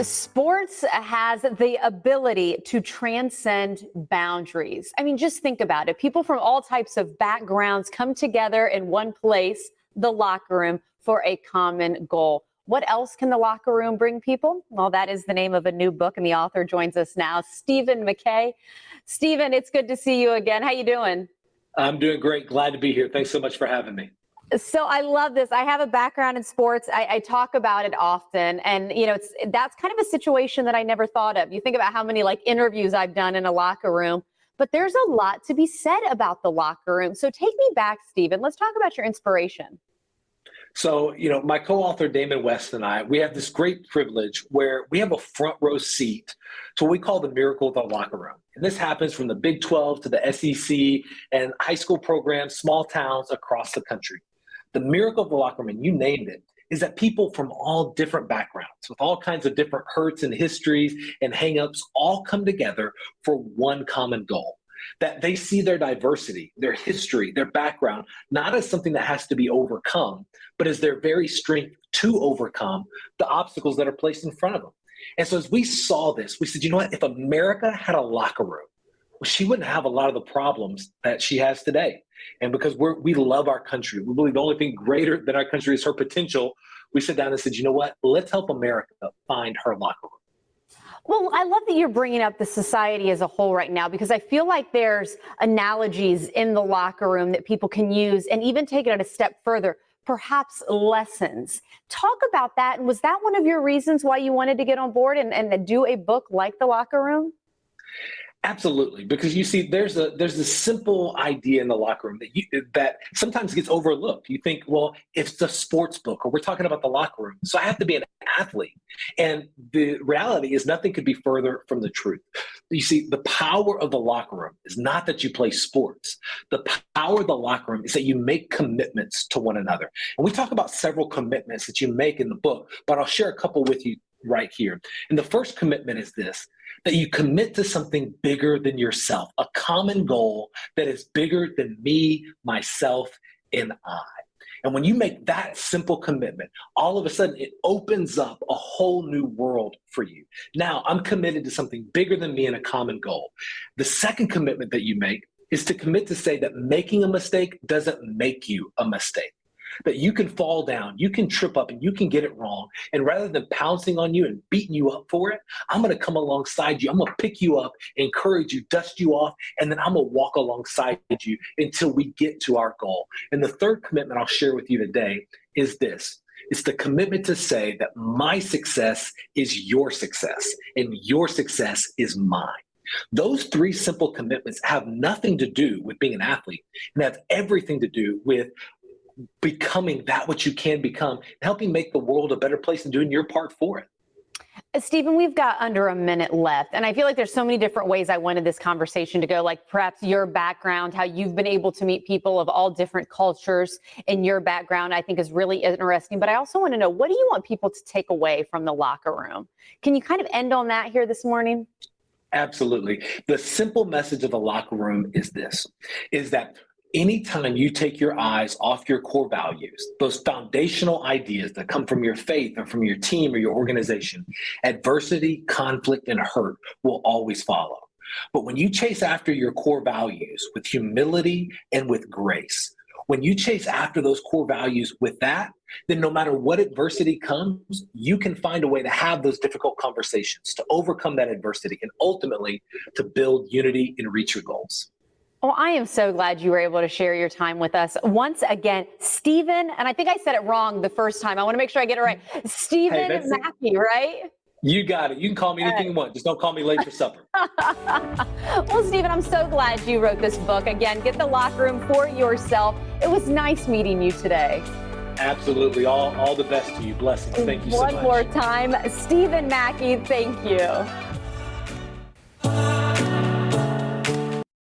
Sports has the ability to transcend boundaries. I mean, just think about it. People from all types of backgrounds come together in one place, the locker room, for a common goal. What else can the locker room bring people? Well, that is the name of a new book, and the author joins us now, Stephen Mackey. Stephen, it's good to see you again. How you doing? I'm doing great. Glad to be here. Thanks so much for having me. So I love this. I have a background in sports. I talk about it often. And, that's kind of a situation that I never thought of. You think about how many interviews I've done in a locker room, but there's a lot to be said about the locker room. So take me back, Stephen. Let's talk about your inspiration. So, my co-author Damon West and I, we have this great privilege where we have a front row seat to what we call the miracle of the locker room. And this happens from the Big 12 to the SEC and high school programs, small towns across the country. The miracle of the locker room, and you named it, is that people from all different backgrounds, with all kinds of different hurts and histories and hangups, all come together for one common goal. That they see their diversity, their history, their background, not as something that has to be overcome, but as their very strength to overcome the obstacles that are placed in front of them. And so as we saw this, we said, you know what, if America had a locker room, well, she wouldn't have a lot of the problems that she has today. And because we love our country, we believe the only thing greater than our country is her potential, we sat down and said, you know what, let's help America find her locker room. Well, I love that you're bringing up the society as a whole right now, because I feel like there's analogies in the locker room that people can use and even take it a step further, perhaps lessons. Talk about that. And was that one of your reasons why you wanted to get on board and do a book like The Locker Room? Absolutely, because you see, there's this simple idea in the locker room that sometimes gets overlooked. You think, well, it's a sports book, or we're talking about the locker room, so I have to be an athlete. And the reality is, nothing could be further from the truth. You see, the power of the locker room is not that you play sports. The power of the locker room is that you make commitments to one another. And we talk about several commitments that you make in the book, but I'll share a couple with you right here. And the first commitment is this: that you commit to something bigger than yourself, a common goal that is bigger than me, myself, and I. And when you make that simple commitment, all of a sudden it opens up a whole new world for you. Now, I'm committed to something bigger than me and a common goal. The second commitment that you make is to commit to say that making a mistake doesn't make you a mistake. That you can fall down, you can trip up, and you can get it wrong. And rather than pouncing on you and beating you up for it, I'm going to come alongside you. I'm going to pick you up, encourage you, dust you off, and then I'm going to walk alongside you until we get to our goal. And the third commitment I'll share with you today is this. It's the commitment to say that my success is your success, and your success is mine. Those three simple commitments have nothing to do with being an athlete, and have everything to do with becoming that which you can become, helping make the world a better place and doing your part for it. Stephen, we've got under a minute left, and I feel like there's so many different ways I wanted this conversation to go, like perhaps your background, how you've been able to meet people of all different cultures in your background, I think is really interesting. But I also want to know, what do you want people to take away from the locker room? Can you kind of end on that here this morning? Absolutely. The simple message of the locker room is this, is that anytime you take your eyes off your core values, those foundational ideas that come from your faith or from your team or your organization, adversity, conflict, and hurt will always follow. But when you chase after your core values with humility and with grace, when you chase after those core values with that, then no matter what adversity comes, you can find a way to have those difficult conversations, to overcome that adversity, and ultimately to build unity and reach your goals. Well, I am so glad you were able to share your time with us. Once again, Stephen, and I think I said it wrong the first time. I want to make sure I get it right. Stephen Mackey, right? You got it. You can call me anything you want. Just don't call me late for supper. Well, Stephen, I'm so glad you wrote this book. Again, get the locker room for yourself. It was nice meeting you today. Absolutely. All the best to you. Blessings. Thank you so much. One more time, Stephen Mackey, thank you.